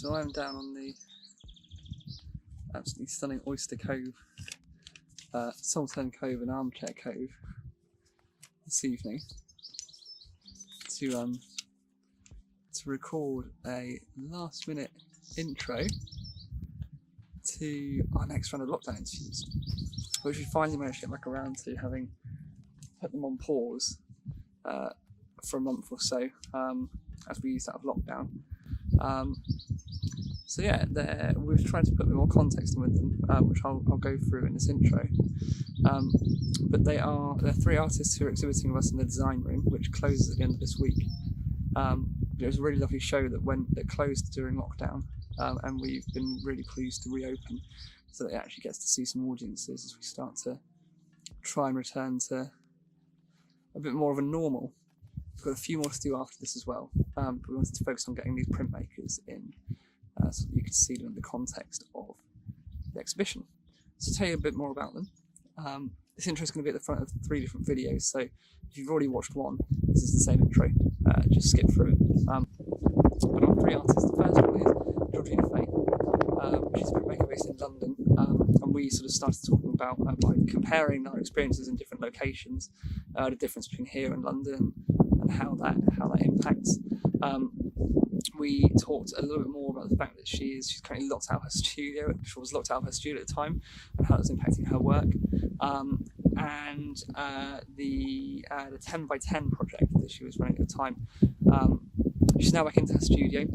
So I'm down on the absolutely stunning Oyster Cove, Saltern Cove and Armchair Cove this evening to record a last minute intro to our next round of lockdown interviews, which we finally managed to get back around to, having put them on pause for a month or so as we used out of lockdown. So yeah, we've tried to put a bit more context in with them, which I'll go through in this intro. But they're three artists who are exhibiting with us in the design room, which closes at the end of this week. It was a really lovely show that closed during lockdown, and we've been really pleased to reopen, so that it actually gets to see some audiences as we start to try and return to a bit more of a normal. We've got a few more to do after this as well, but we wanted to focus on getting these printmakers in so that you can see them in the context of the exhibition. So to tell you a bit more about them, this intro is going to be at the front of 3 different videos, so if you've already watched one, this is the same intro, just skip through it. But our 3 artists, the first one is Georgina Fay. She's a printmaker based in London, and we sort of started talking about by comparing our experiences in different locations, the difference between here and London, and how that impacts. We talked a little bit more about the fact that she's currently locked out of her studio. She was locked out of her studio at the time, and how it's impacting her work. And the 10 by 10 project that she was running at the time. She's now back into her studio.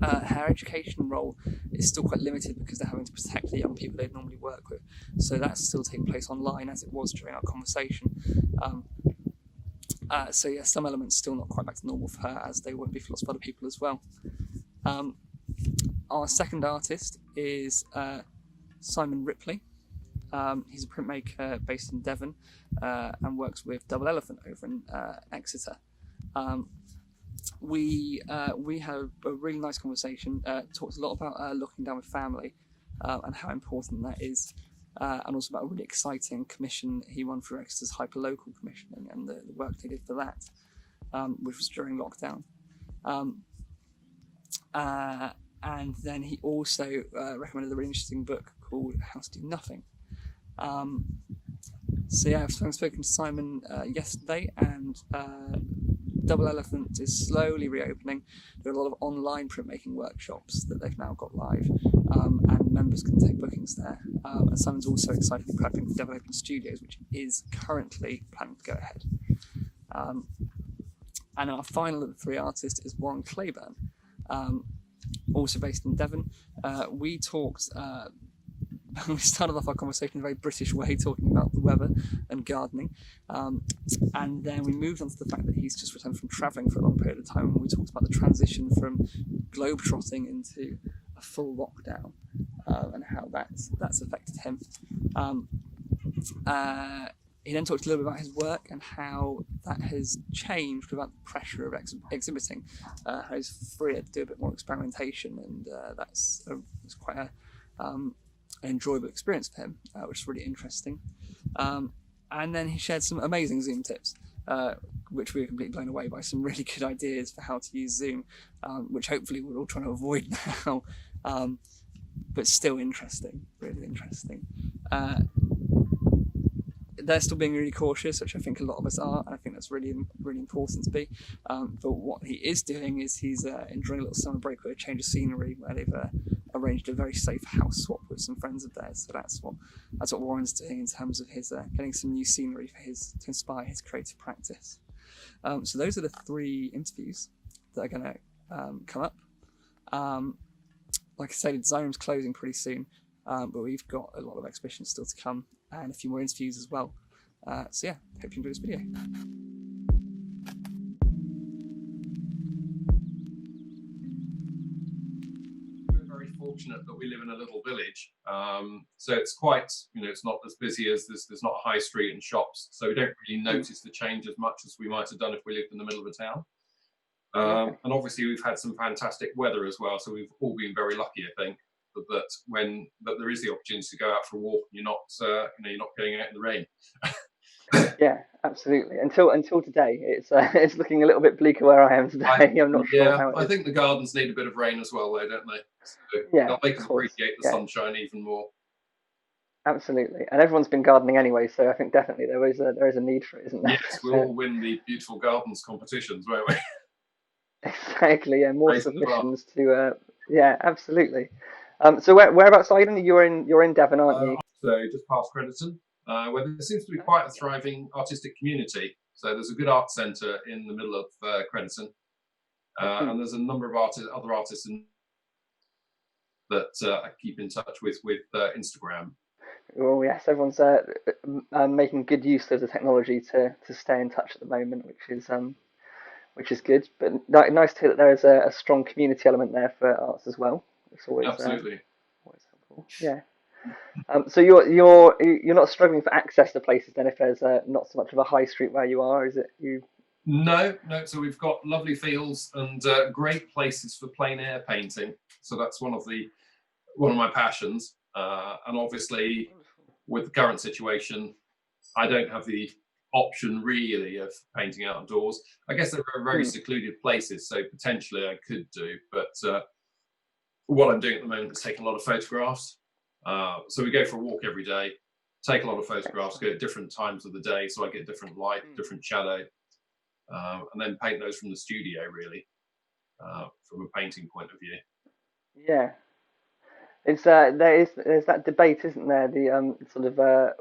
Her education role is still quite limited because they're having to protect the young people they'd normally work with. So that's still taking place online, as it was during our conversation. So yeah, some elements still not quite back to normal for her, as they won't be for lots of other people as well. Our second artist is Simon Ripley. He's a printmaker based in Devon and works with Double Elephant over in Exeter. We had a really nice conversation, talked a lot about looking down with family and how important that is, and also about a really exciting commission he won for Exeter's hyperlocal commissioning and the work they did for that, which was during lockdown. And then he also recommended a really interesting book called How to Do Nothing. So yeah, I've spoken to Simon yesterday, and Double Elephant is slowly reopening. There are a lot of online printmaking workshops that they've now got live, and members can take bookings there. And Simon's also excitedly prepping for Double Open Studios, which is currently planning to go ahead. And our final of the 3 artists is Warren Clayburn, also based in Devon. We talked. We started off our conversation in a very British way, talking about the weather and gardening, and then we moved on to the fact that he's just returned from travelling for a long period of time, and we talked about the transition from globetrotting into a full lockdown, and how that's affected him. He then talked a little bit about his work and how that has changed without the pressure of exhibiting, how he's freer to do a bit more experimentation, and that's quite an enjoyable experience for him, which is really interesting. And then he shared some amazing Zoom tips, which we were completely blown away by. Some really good ideas for how to use Zoom, which hopefully we're all trying to avoid now, but still interesting, really interesting. They're still being really cautious, which I think a lot of us are, and I think that's really, really important to be. But what he is doing is he's enjoying a little summer break with a change of scenery, where they've arranged a very safe house swap with some friends of theirs. So that's what Warren's doing in terms of his getting some new scenery to inspire his creative practice. So those are the 3 interviews that are going to come up. Like I say, the design room's closing pretty soon, but we've got a lot of exhibitions still to come, and a few more interviews as well. So yeah, hope you enjoy this video. We're very fortunate that we live in a little village, so it's quite, it's not as busy as there's not a high street and shops, so we don't really notice the change as much as we might have done if we lived in the middle of a town. And obviously we've had some fantastic weather as well, so we've all been very lucky, I think, that there is the opportunity to go out for a walk, and you're not going out in the rain. Yeah, absolutely. Until today, it's it's looking a little bit bleaker where I am I today. I'm not sure Yeah, how it I is. think the gardens need a bit of rain as well, though, don't they? So Yeah, they'll make of us course. appreciate the Yeah, sunshine even more. absolutely. And everyone's been gardening anyway, so I think definitely there is a need for it, isn't there? Yes, we'll So all win the beautiful gardens competitions, won't we? exactly. Yeah, more Raising the bar. submissions to. Yeah, absolutely. So whereabouts are you? You're in Devon, aren't you? So just past Crediton, where there seems to be quite a thriving artistic community. So there's a good art centre in the middle of Crediton, Hmm. and there's a number of other artists that I keep in touch with Instagram. Well, yes, everyone's making good use of the technology to stay in touch at the moment, which is good. But nice to hear that there is a strong community element there for arts as well. It's Absolutely. always helpful. Yeah. So you're not struggling for access to places then if there's not so much of a high street where you are, is it? You No, no. So we've got lovely fields and great places for plein air painting. So that's one of my passions. And obviously, wonderful. with the current situation, I don't have the option really of painting outdoors. I guess there are very Hmm. secluded places, so potentially I could do. But what I'm doing at the moment is taking a lot of photographs. So we go for a walk every day, take a lot of photographs, Excellent. go at different times of the day, so I get different light, Hmm. different shadow, and then paint those from the studio really, from a painting point of view. Yeah. It's there's that debate, isn't there? The sort of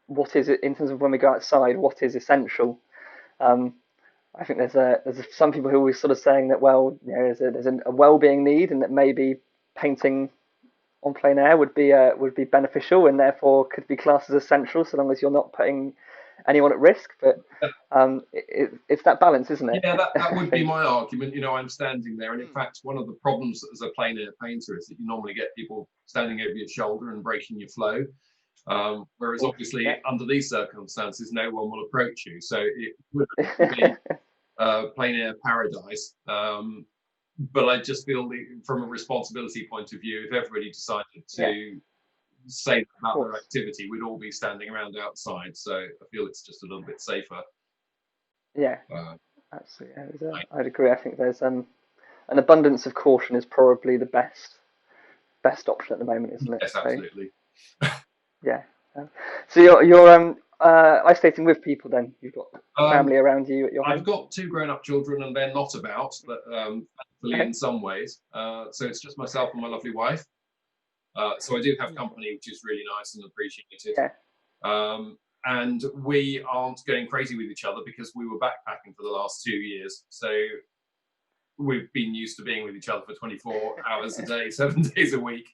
what is it in terms of when we go outside, what is essential? Um, I think some people who are always sort of saying that well, there's a well-being need, and that maybe painting on plein air would be beneficial, and therefore could be classed as essential, so long as you're not putting anyone at risk. But it's that balance, isn't it? Yeah, that I would be think. my argument. I'm standing there, and in Mm. fact, one of the problems as a plein air painter is that you normally get people standing over your shoulder and breaking your flow. Of Whereas course, obviously yeah. under these circumstances, no one will approach you. So it would be plein air paradise. But I just feel from a responsibility point of view, if everybody decided Yeah, to say of about their course. activity, we'd all be standing around outside. So I feel it's just a little bit safer. Yeah, Uh, absolutely. I'd agree. I think there's an abundance of caution is probably the best option at the moment, isn't it? yes, So absolutely. yeah. So you're isolating with people then. You've got Um, family around you at your I've home. got two grown-up children, and they're not about, but thankfully Okay. in some ways. So it's just myself and my lovely wife. So I do have Wonderful. company, which is really nice and appreciated. Yeah. And we aren't going crazy with each other because we were backpacking for the last 2 years. So we've been used to being with each other for 24 hours a day, 7 days a week,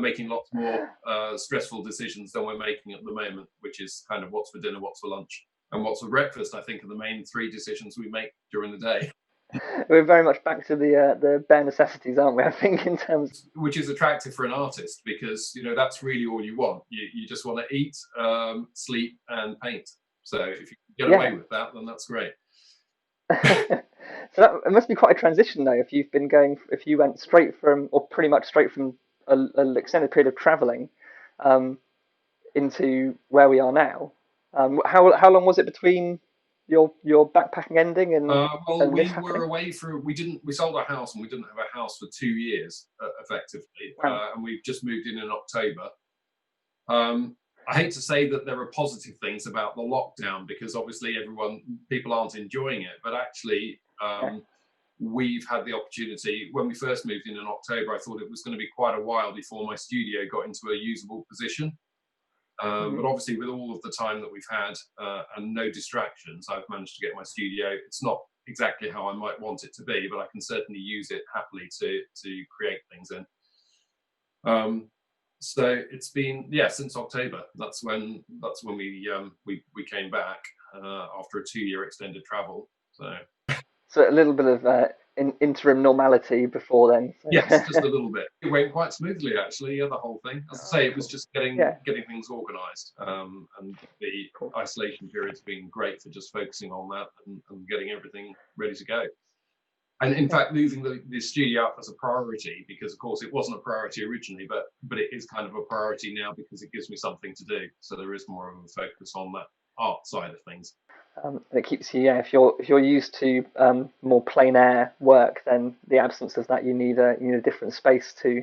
making lots more stressful decisions than we're making at the moment, which is kind of what's for dinner, what's for lunch, and what's for breakfast. I think are the main three decisions we make during the day, We're very much back to the bare necessities, aren't we? I think in terms. which is attractive for an artist because that's really all you want. You just want to eat, sleep, and paint. So if you can get away Yeah. with that, then that's great. So it must be quite a transition though, if you went straight from, or pretty much straight from an extended period of traveling, um, into where we are now. How long was it between your backpacking ending Well, and this we were happening? away for we sold our house and we didn't have a house for 2 years effectively, Wow. and we've just moved in October. I hate to say that there are positive things about the lockdown because obviously people aren't enjoying it, but actually Yeah. we've had the opportunity. When we first moved in October, I thought it was going to be quite a while before my studio got into a usable position. Hmm. But obviously, with all of the time that we've had and no distractions, I've managed to get my studio. It's not exactly how I might want it to be, but I can certainly use it happily to create things in. Um, so it's been since October. That's when we came back after a 2 year extended travel. So So a little bit of interim normality before then. yes, just So. a little bit. It went quite smoothly, actually. Yeah, the whole thing. As I Oh, say, it was cool. just Yeah. getting things organised, and the Cool. isolation period's been great for just focusing on that and getting everything ready to go. And in Yeah. fact, moving the studio up as a priority because, of course, it wasn't a priority originally, but it is kind of a priority now because it gives me something to do. So there is more of a focus on that. art side of things. And it keeps you, yeah. If you're used to more plein air work, then the absence of that, you need a different space to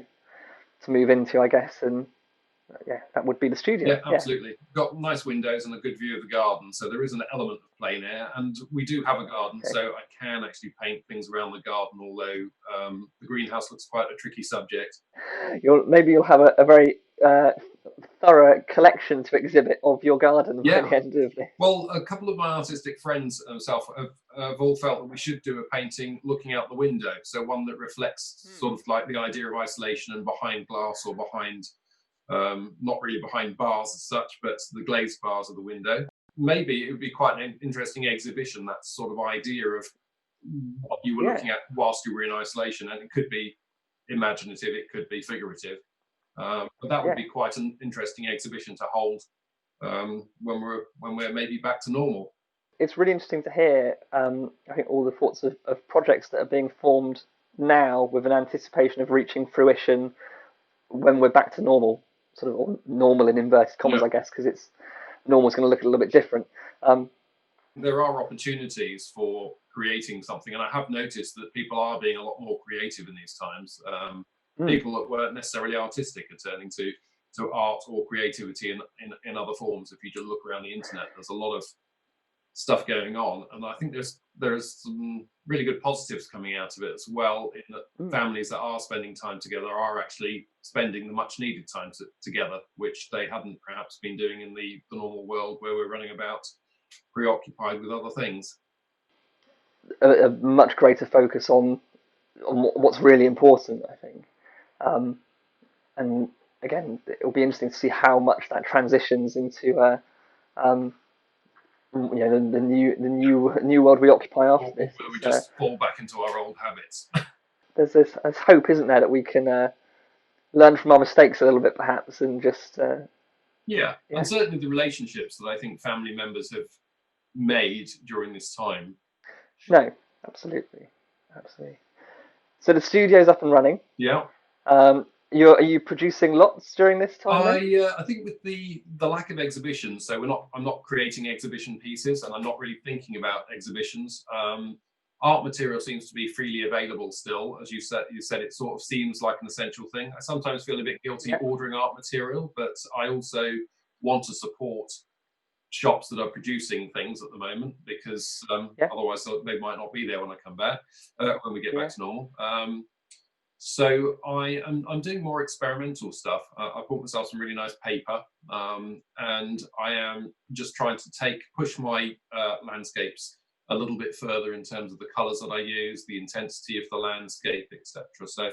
move into, I guess. And yeah, that would be the studio. Yeah, absolutely. Got nice windows and a good view of the garden, so there is an element of plein air, and we do have a garden, Okay. so I can actually paint things around the garden. Although the greenhouse looks quite a tricky subject. Maybe you'll have a very thorough collection to exhibit of your garden by Yeah. the end of this. Well, a couple of my artistic friends and myself have all felt that we should do a painting looking out the window, so one that reflects sort of like the idea of isolation and behind glass, or behind not really behind bars as such, but the glazed bars of the window. Maybe it would be quite an interesting exhibition, that sort of idea of what you were looking at whilst you were in isolation. And it could be imaginative, it could be figurative. But that would be quite an interesting exhibition to hold when we're maybe back to normal. It's really interesting to hear, I think, all the sorts of projects that are being formed now with an anticipation of reaching fruition when we're back to normal, sort of, or normal in inverted commas, I guess, because it's normal is going to look a little bit different. There are opportunities for creating something, and I have noticed that people are being a lot more creative in these times. People that weren't necessarily artistic are turning to art or creativity in other forms. If you just look around the internet, there's a lot of stuff going on, and I think there's some really good positives coming out of it as well, in that families that are spending time together are actually spending the much needed time together, which they hadn't perhaps been doing in the normal world, where we're running about preoccupied with other things. A much greater focus on what's really important, I think. And again, it'll be interesting to see how much that transitions into the new world we occupy after this. Or we just fall back into our old habits. There's hope, isn't there, that we can learn from our mistakes a little bit, perhaps, and just and certainly the relationships that I think family members have made during this time. No, absolutely. So the studio's up and running. Yeah. Are you producing lots during this time? I think with the lack of exhibitions, so I'm not creating exhibition pieces, and I'm not really thinking about exhibitions. Art material seems to be freely available still. As you said, it sort of seems like an essential thing. I sometimes feel a bit guilty ordering art material, but I also want to support shops that are producing things at the moment, because otherwise they might not be there when I come back, when we get back to normal. So I'm doing more experimental stuff. I bought myself some really nice paper, and I am just trying to push my landscapes a little bit further in terms of the colours that I use, the intensity of the landscape, etc. So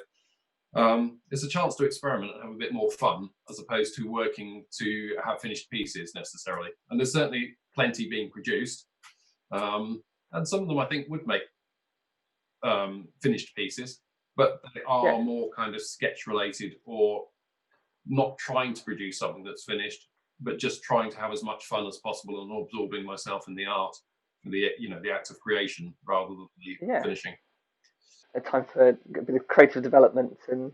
it's a chance to experiment and have a bit more fun, as opposed to working to have finished pieces necessarily. And there's certainly plenty being produced, and some of them I think would make finished pieces, but they are more kind of sketch related, or not trying to produce something that's finished, but just trying to have as much fun as possible and absorbing myself in the art, the act of creation rather than the finishing. A time for a bit of creative development, and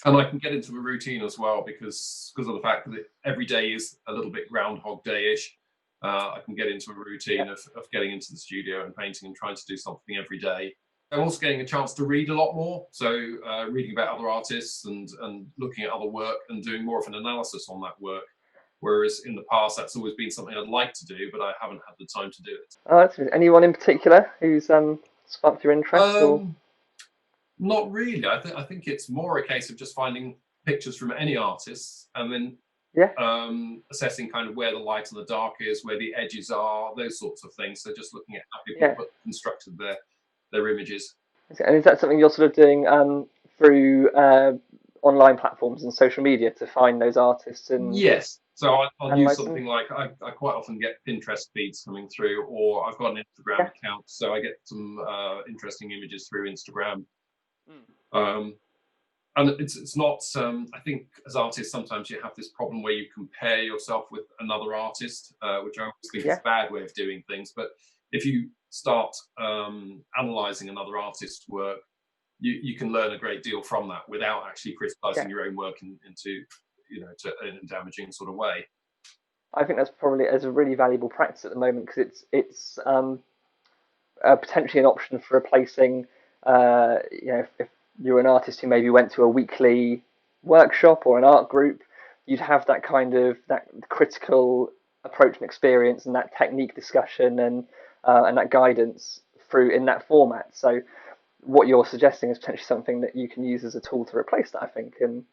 I can get into a routine as well, because of the fact that every day is a little bit Groundhog Day-ish. I can get into a routine of getting into the studio and painting and trying to do something every day. I'm also getting a chance to read a lot more, so reading about other artists and looking at other work and doing more of an analysis on that work. Whereas in the past, that's always been something I'd like to do, but I haven't had the time to do it. That's anyone in particular who's sparked your interest? Not really. I think it's more a case of just finding pictures from any artists, and then assessing kind of where the light and the dark is, where the edges are, those sorts of things. So just looking at how people constructed their images. And is that something you're sort of doing through online platforms and social media to find those artists? And yes. So I'll use something like, I quite often get Pinterest feeds coming through, or I've got an Instagram account, so I get some interesting images through Instagram. And it's not, I think as artists, sometimes you have this problem where you compare yourself with another artist, which I always think is a bad way of doing things. But if you start analysing another artist's work, you can learn a great deal from that without actually criticising your own work in a damaging sort of way. I think that's probably as a really valuable practice at the moment, because it's potentially an option for replacing, if you're an artist who maybe went to a weekly workshop or an art group, you'd have that kind of that critical approach and experience and that technique discussion and that guidance through in that format. So what you're suggesting is potentially something that you can use as a tool to replace that, I think. And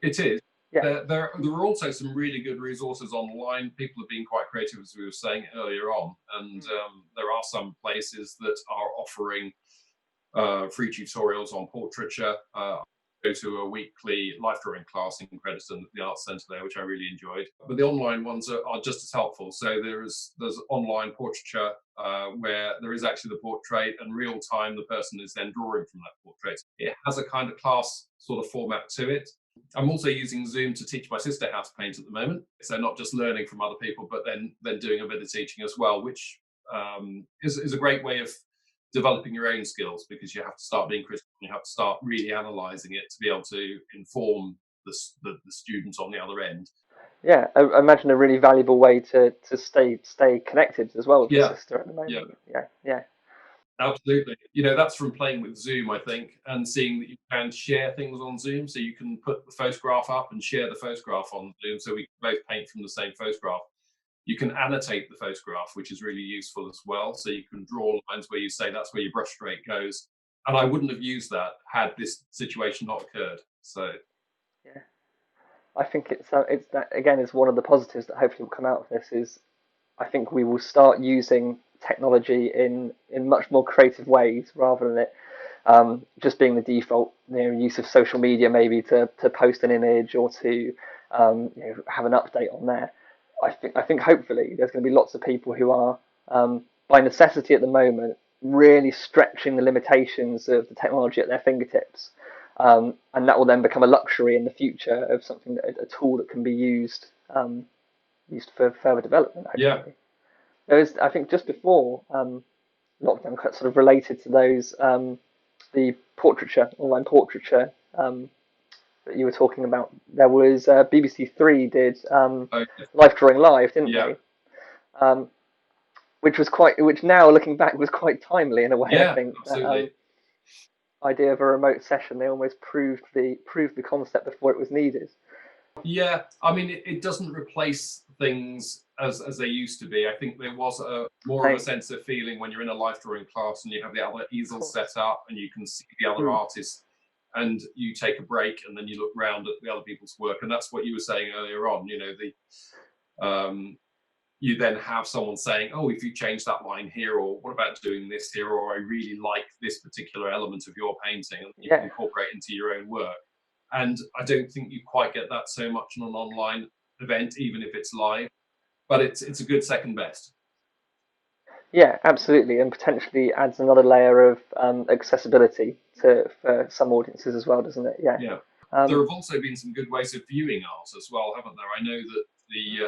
it is. yeah, There are also some really good resources online. People have been quite creative, as we were saying earlier on, and there are some places that are offering free tutorials on portraiture. Go to a weekly life drawing class in Crediston at the Arts Centre there, which I really enjoyed. But the online ones are just as helpful. So there's online portraiture where there is actually the portrait, and real time the person is then drawing from that portrait. It has a kind of class sort of format to it. I'm also using Zoom to teach my sister how to paint at the moment. So not just learning from other people, but then doing a bit of teaching as well, which is a great way of developing your own skills, because you have to start being critical, and you have to start really analysing it to be able to inform the students on the other end. Yeah, I imagine a really valuable way to stay connected as well with your sister at the moment. Yeah. Absolutely. That's from playing with Zoom, I think, and seeing that you can share things on Zoom. So you can put the photograph up and share the photograph on Zoom, so we can both paint from the same photograph. You can annotate the photograph, which is really useful as well. So you can draw lines where you say that's where your brush stroke goes. And I wouldn't have used that had this situation not occurred. So yeah, I think it's that again is one of the positives that hopefully will come out of this. Is I think we will start using technology in much more creative ways, rather than it just being the default use of social media, maybe to post an image or to have an update on there. I think hopefully there's going to be lots of people who are by necessity at the moment really stretching the limitations of the technology at their fingertips, and that will then become a luxury in the future of something a tool that can be used for further development. Hopefully. Yeah. There is, I think, just before lockdown, sort of related to those, the online portraiture that you were talking about. There was BBC Three did Life Drawing Live, didn't they? Which now looking back was quite timely in a way. I think absolutely. That idea of a remote session, they almost proved the concept before it was needed. Yeah, I mean, it doesn't replace things as they used to be. I think there was more of a sense of feeling when you're in a life drawing class and you have the other easel set up and you can see the other artists, and you take a break and then you look round at the other people's work. And that's what you were saying earlier on. You then have someone saying, oh, if you change that line here, or what about doing this here, or I really like this particular element of your painting, and you can incorporate into your own work. And I don't think you quite get that so much on an online event, even if it's live, but it's a good second best. Yeah, absolutely, and potentially adds another layer of accessibility for some audiences as well, doesn't it? Yeah. There have also been some good ways of viewing art as well, haven't there? I know that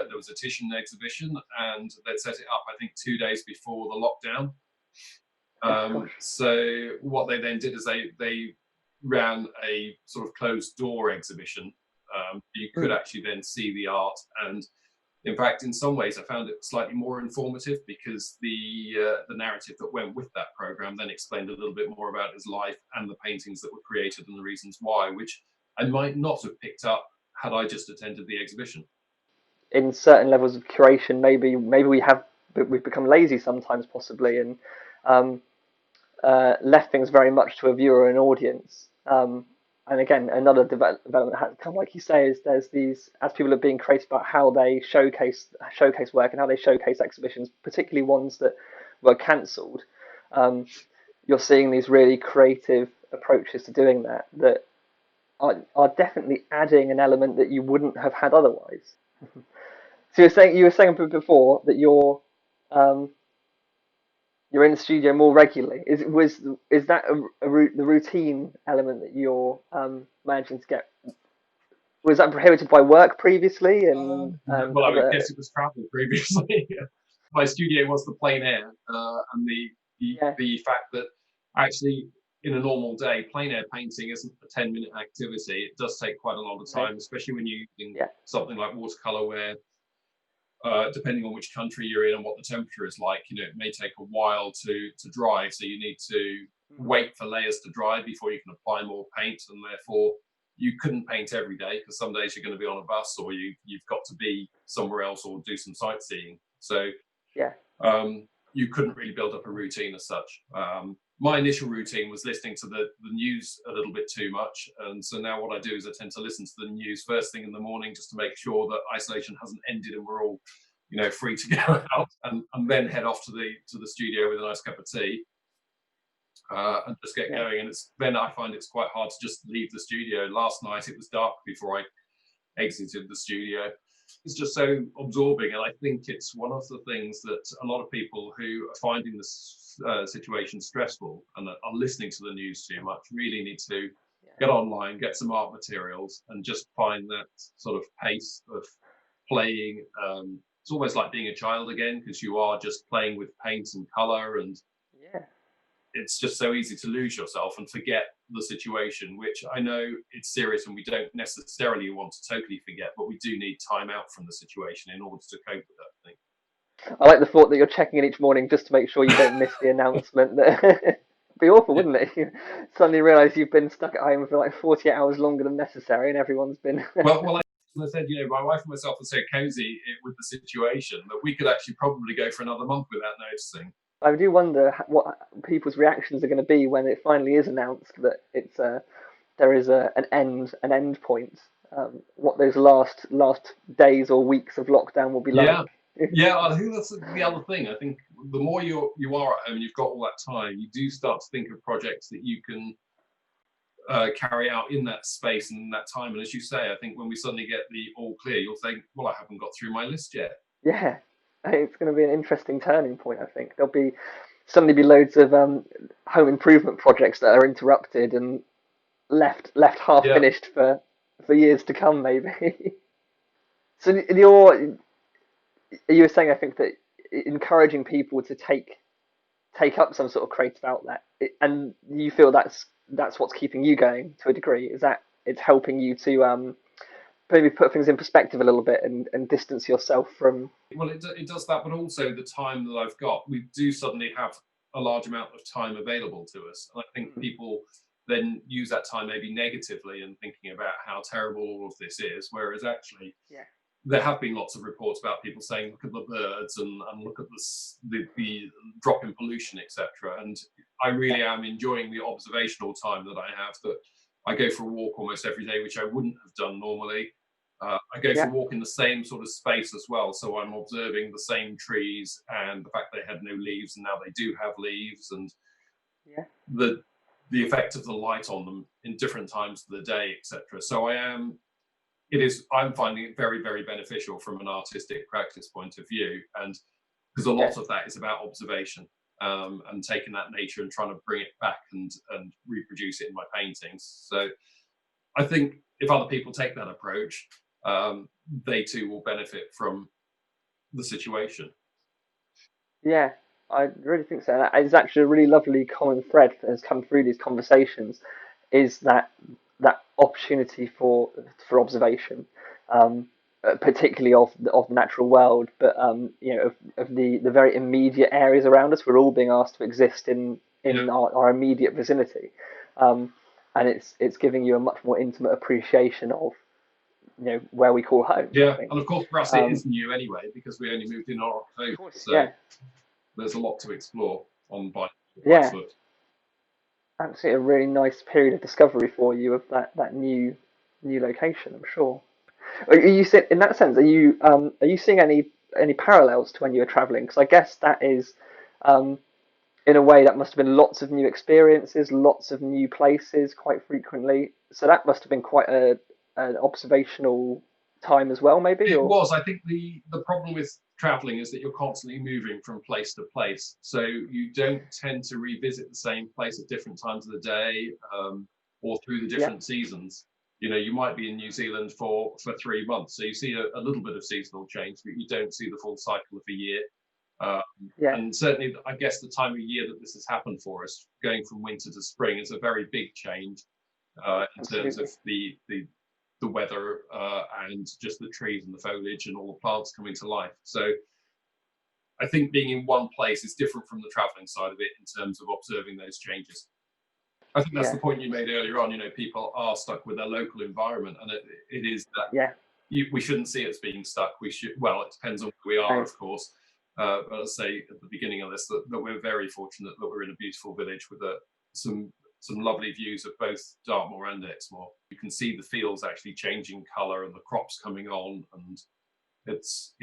there was a Titian exhibition, and they'd set it up, I think, 2 days before the lockdown. So what they then did is they ran a sort of closed door exhibition. You could actually then see the art, and in fact, in some ways, I found it slightly more informative, because the narrative that went with that program then explained a little bit more about his life and the paintings that were created and the reasons why, which I might not have picked up had I just attended the exhibition. In certain levels of curation, maybe we've become lazy sometimes, possibly, and left things very much to a viewer and audience. And again, another development has come, like you say, is there's these, as people are being creative about how they showcase work and how they showcase exhibitions, particularly ones that were cancelled. You're seeing these really creative approaches to doing that are definitely adding an element that you wouldn't have had otherwise. So you were saying before that you're in the studio more regularly. Is that the routine element that you're managing to get? Was that prohibited by work previously? And well, I guess it was travel previously. My studio was the plein air, and the fact that actually in a normal day, plein air painting isn't a 10-minute activity. It does take quite a lot of time, especially when you're using something like watercolor, where depending on which country you're in and what the temperature is like, you know, it may take a while to dry. So you need to wait for layers to dry before you can apply more paint, and therefore you couldn't paint every day because some days you're going to be on a bus, or you've got to be somewhere else or do some sightseeing. So Yeah. You couldn't really build up a routine as such. My initial routine was listening to the news a little bit too much, and so now what I do is I tend to listen to the news first thing in the morning just to make sure that isolation hasn't ended and we're all, you know, free to go out, and then head off to the studio with a nice cup of tea. And just get going. And then I find it's quite hard to just leave the studio. Last night it was dark before I exited the studio. It's just so absorbing, and I think it's one of the things that a lot of people who are finding this situation stressful and are listening to the news too much really need to get online, get some art materials, and just find that sort of pace of playing. It's almost like being a child again, because you are just playing with paint and color, and it's just so easy to lose yourself and forget the situation, which I know it's serious and we don't necessarily want to totally forget, but we do need time out from the situation in order to cope with that, I think. I like the thought that you're checking in each morning just to make sure you don't miss the announcement. It'd be awful, wouldn't it? You suddenly realise you've been stuck at home for like 48 hours longer than necessary, and everyone's been... well, as I said, you know, my wife and myself are so cozy with the situation that we could actually probably go for another month without noticing. I do wonder what people's reactions are going to be when it finally is announced that it's there is an end point. What those last days or weeks of lockdown will be like. Yeah, I think that's the other thing. I think the more you are at home and you've got all that time, you do start to think of projects that you can carry out in that space and that time. And as you say, I think when we suddenly get the all clear, you'll think, well, I haven't got through my list yet. Yeah. It's going to be an interesting turning point, I think. There'll suddenly be loads of home improvement projects that are interrupted and left half finished for years to come, maybe. So you were saying, I think, that encouraging people to take up some sort of creative outlet, and you feel that's what's keeping you going to a degree. Is that it's helping you to maybe put things in perspective a little bit and distance yourself from... Well, it does that, but also the time that I've got, we do suddenly have a large amount of time available to us. And I think people then use that time maybe negatively and thinking about how terrible all of this is, whereas actually there have been lots of reports about people saying, look at the birds and look at the drop in pollution, etc. And I really am enjoying the observational time that I have, that I go for a walk almost every day, which I wouldn't have done normally. I go for a walk in the same sort of space as well. So I'm observing the same trees and the fact they had no leaves and now they do have leaves, and the effect of the light on them in different times of the day, etc. So I'm finding it very, very beneficial from an artistic practice point of view. And because a lot of that is about observation. And taking that nature and trying to bring it back and reproduce it in my paintings. So I think if other people take that approach, they too will benefit from the situation. Yeah, I really think so. That is actually a really lovely common thread that has come through these conversations, is that opportunity for observation. Particularly of the natural world, but you know, of the very immediate areas around us. We're all being asked to exist in our immediate vicinity, and it's giving you a much more intimate appreciation of, you know, where we call home. Yeah, and of course for us it is new anyway, because we only moved in October, so there's a lot to explore on by foot. Absolutely, a really nice period of discovery for you of that new location, I'm sure. Are you in that sense? Are you seeing any parallels to when you were traveling? Because I guess that is, in a way, that must have been lots of new experiences, lots of new places, quite frequently. So that must have been quite an observational time as well, maybe. It was. I think the problem with traveling is that you're constantly moving from place to place, so you don't tend to revisit the same place at different times of the day, or through the different seasons. You know, you might be in New Zealand for 3 months, so you see a little bit of seasonal change, but you don't see the full cycle of a year. And certainly, I guess the time of year that this has happened for us, going from winter to spring, is a very big change in terms of the the weather and just the trees and the foliage and all the plants coming to life. So I think being in one place is different from the traveling side of it in terms of observing those changes. I think that's the point you made earlier on. People are stuck with their local environment, and it is that we shouldn't see it as being stuck. We should, well, it depends on where we are, of course. But I'll say at the beginning of this that we're very fortunate that we're in a beautiful village with some lovely views of both Dartmoor and Exmoor. You can see the fields actually changing colour and the crops coming on, and it's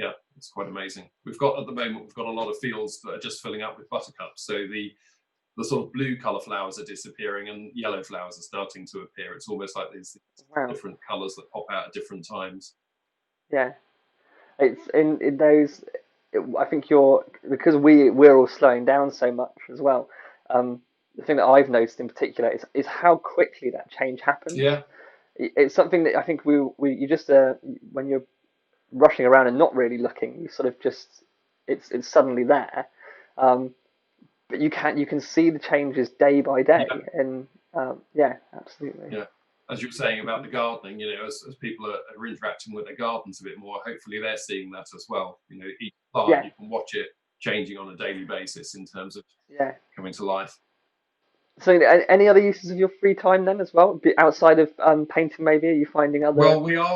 quite amazing. We've got a lot of fields that are just filling up with buttercups. So the sort of blue colour flowers are disappearing and yellow flowers are starting to appear. It's almost like these different colours that pop out at different times. Yeah, it's in those. I think because we're all slowing down so much as well. The thing that I've noticed in particular is how quickly that change happens. Yeah, it's something that I think you just when you're rushing around and not really looking, you sort of just it's suddenly there. But you can see the changes day by day, and absolutely. Yeah, as you were saying about the gardening, as people are interacting with their gardens a bit more, hopefully they're seeing that as well. Each plant you can watch it changing on a daily basis in terms of coming to life. So, any other uses of your free time then as well, outside of painting? Maybe are you finding other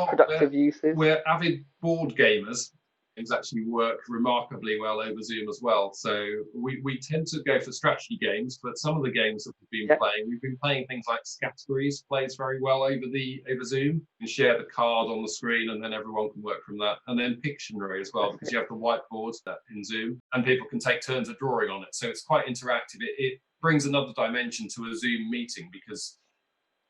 productive uses? We're avid board gamers. Things actually work remarkably well over Zoom as well. So we tend to go for strategy games, but some of the games that we've been playing things like categories plays very well over Zoom. You can share the card on the screen and then everyone can work from that. And then Pictionary as well, because you have the whiteboard in Zoom and people can take turns of drawing on it. So it's quite interactive. It brings another dimension to a Zoom meeting because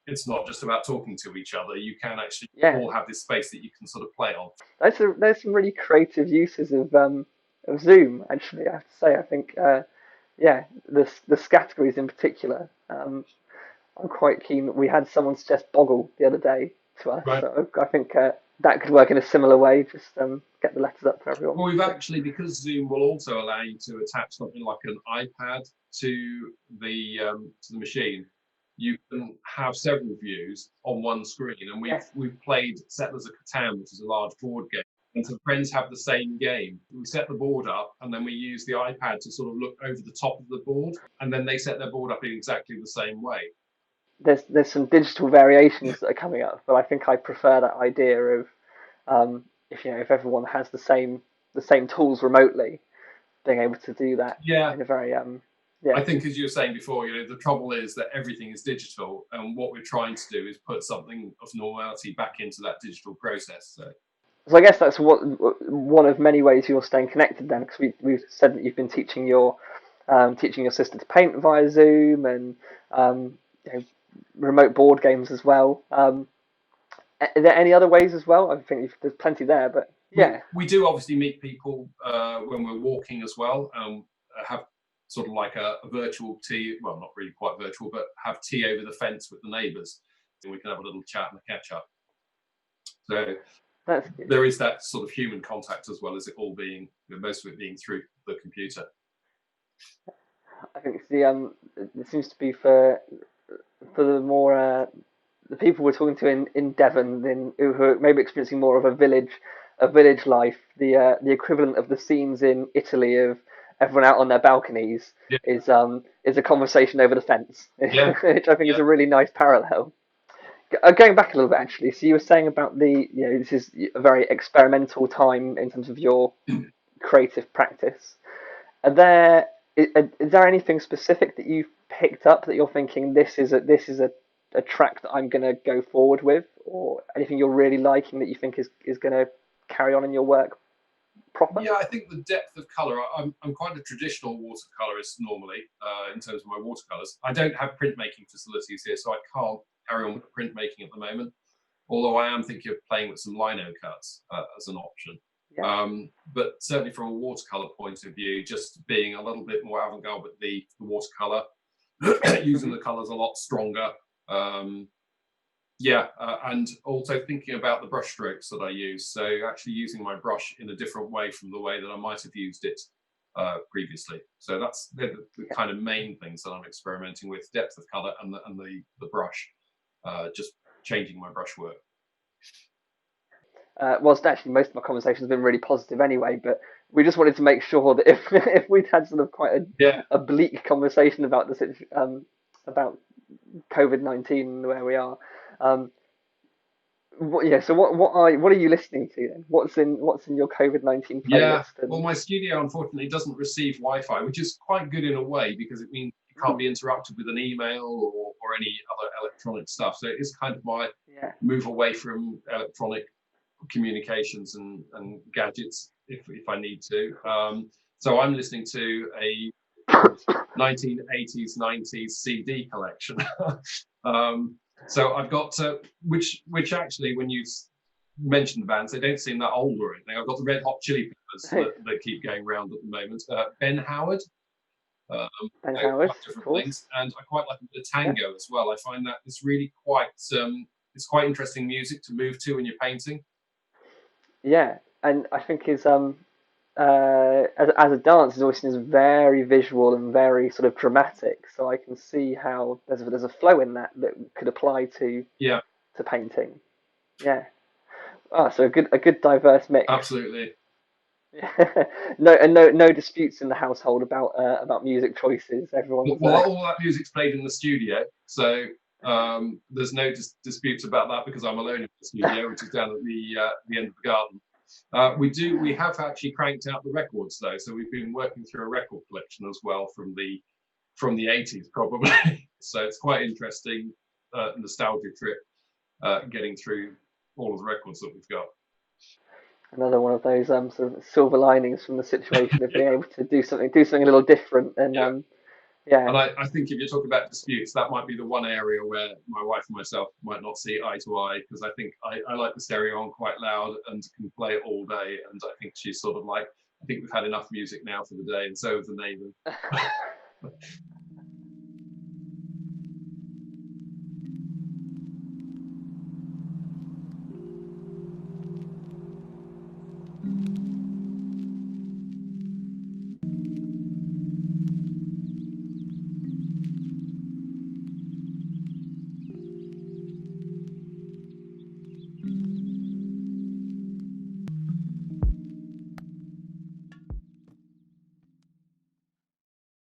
it's not just about talking to each other. You can actually all have this space that you can sort of play on. There's some really creative uses of Zoom. Actually, I have to say, I think the categories in particular. I'm quite keen. We had someone suggest Boggle the other day to us. Right. So I think that could work in a similar way. Just get the letters up for everyone. Well, we've actually, because Zoom will also allow you to attach something like an iPad to the machine. You can have several views on one screen, and we've played Settlers of Catan, which is a large board game, and some friends have the same game. We set the board up, and then we use the iPad to sort of look over the top of the board, and then they set their board up in exactly the same way. There's some digital variations that are coming up, but I think I prefer that idea of if everyone has the same tools remotely, being able to do that in a very I think, as you were saying before, the trouble is that everything is digital, and what we're trying to do is put something of normality back into that digital process. So I guess that's one of many ways you're staying connected then, because we've said that you've been teaching your sister to paint via Zoom and remote board games as well. Are there any other ways as well? I think there's plenty there, but we do obviously meet people when we're walking as well. Have sort of like a virtual tea, well, not really quite virtual, but have tea over the fence with the neighbours, and we can have a little chat and a catch up. So there is that sort of human contact as well as it all being, most of it being through the computer. I think it seems to be for the more the people we're talking to in Devon, who are maybe experiencing more of a village life, the equivalent of the scenes in Italy of everyone out on their balconies is a conversation over the fence, which I think is a really nice parallel. Going back a little bit, actually, so you were saying about this is a very experimental time in terms of your creative practice. Is there anything specific that you've picked up that you're thinking this is a track that I'm going to go forward with, or anything you're really liking that you think is going to carry on in your work proper? Yeah, I think the depth of colour. I'm quite a traditional watercolourist normally in terms of my watercolours. I don't have printmaking facilities here, so I can't carry on with the printmaking at the moment. Although I am thinking of playing with some lino cuts as an option. Yeah. But certainly from a watercolour point of view, just being a little bit more avant-garde with the watercolour, using the colours a lot stronger. And also thinking about the brush strokes that I use. So actually using my brush in a different way from the way that I might have used it previously. So that's the kind of main things that I'm experimenting with: depth of colour and the brush. Just changing my brush work. Whilst actually most of my conversations have been really positive anyway, but we just wanted to make sure that if if we'd had sort of quite Yeah. a bleak conversation about about COVID-19 where we are. Um, yeah. So what are you listening to then? What's in your COVID-19 Yeah. playlist? Well, And my studio unfortunately doesn't receive Wi-Fi, which is quite good in a way because it means you can't be interrupted with an email or any other electronic stuff. So it is kind of my yeah, move away from electronic communications and gadgets if I need to. So I'm listening to a 1980s, 90s CD collection. So I've got which actually, when you mention the bands, they don't seem that old or anything. I've got the Red Hot Chili Peppers that keep going round at the moment. Ben Howard, um, Ben a Howard, couple of different course. things, and I quite like the Yeah, tango as well. I find that it's really quite it's quite interesting music to move to when you're painting. yeah, and I think his as a dance, his voice is very visual and very sort of dramatic. So I can see how there's a flow in that that could apply Yeah, to painting. Yeah. Ah, so a good diverse mix. absolutely. No disputes in the household about music choices. Everyone's Well, all that music's played in the studio, so there's no disputes about that because I'm alone in the studio, which is down at the end of the garden. We have actually cranked out the records though, so we've been working through a record collection as well from the 80s probably. So it's quite interesting nostalgia trip getting through all of the records that we've got. another one of those sort of silver linings from the situation of being able to do something a little different and Yeah. yeah. And I think if you're talking about disputes, that might be the one area where my wife and myself might not see eye to eye, because I think I like the stereo on quite loud and can play it all day. And I think she's sort of like, I think we've had enough music now for the day, and so has the neighbour.